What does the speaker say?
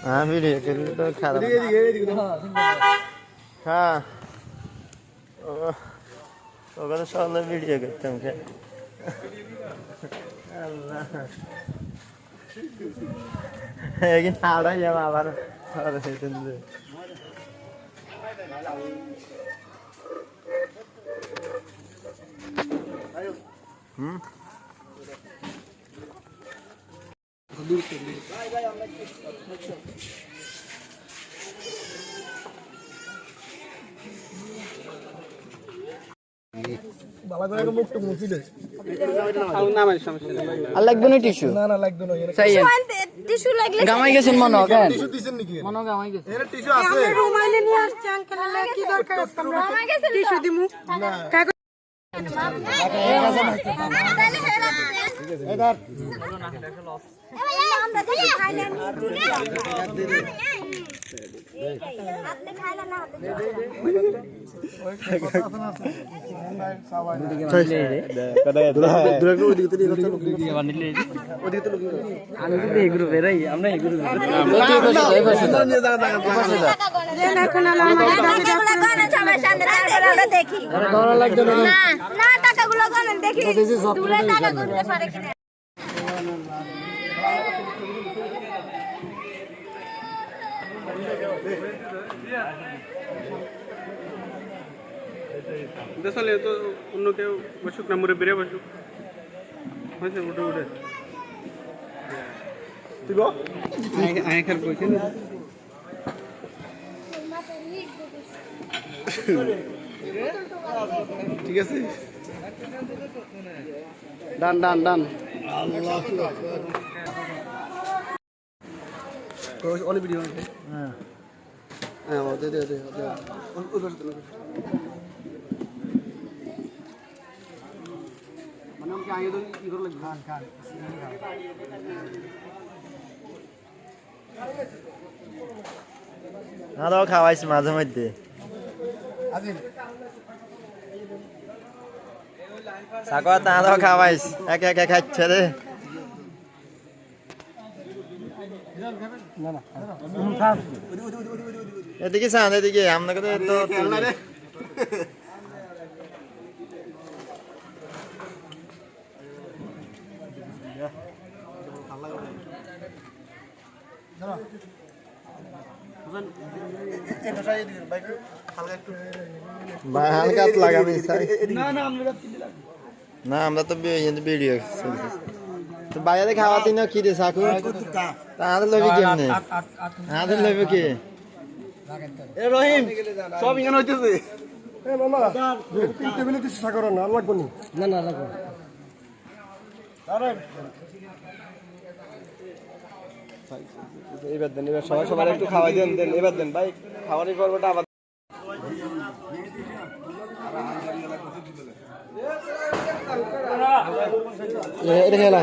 হ্যাঁ ভিডিও করলে তো খারাপ হ্যাঁ ওখানে সবাই ভিডিও করতাম একদিন হাওড়ায় যাবো আবার হুম আর লাগবে না টিস্যু গামাই গেছেন মনে হয় মনে গামাই গেছে রুমাইলে নিয়ে আসছে আঙ্কেল কি দরকার টিস্যু দিমু দেশালে তো অন্য কেউ বসুক না মুরে বেরিয়ে বসুক হয়েছে উঠে উঠে তুই গো আইখার কইছেন ঠিক আছে ডান ডান ডান অনেক ভিডিও হ্যাঁ হ্যাঁ দে দে দে ওই পাশে মানে আমাকে আগে তো কি করে লাগবে খান না দাও খাওয়াইছি মাঝে মধ্যে সাকোয়া তা দাও খাওয়াইস একে একে খাচ্ছে রে এদিকে সান এদিকে আপনাকে তো হালকা লাগামি না আমরা তো ভিডিও তো বাইরে খাওয়াতে না কি রে সাকু তাহলে লবি কেমনে তাহলে লবি কি এ রহিম সব ইখানে হইতেছে এ মামা টেবিলে কিছু সাগর না লাগবে না না লাগবে আরে এবার দেন এবার সবাই একটু খাওয়াই দেন এবার দেন ভাই খাওয়ানোর পর্বটা আবার এটা খেলা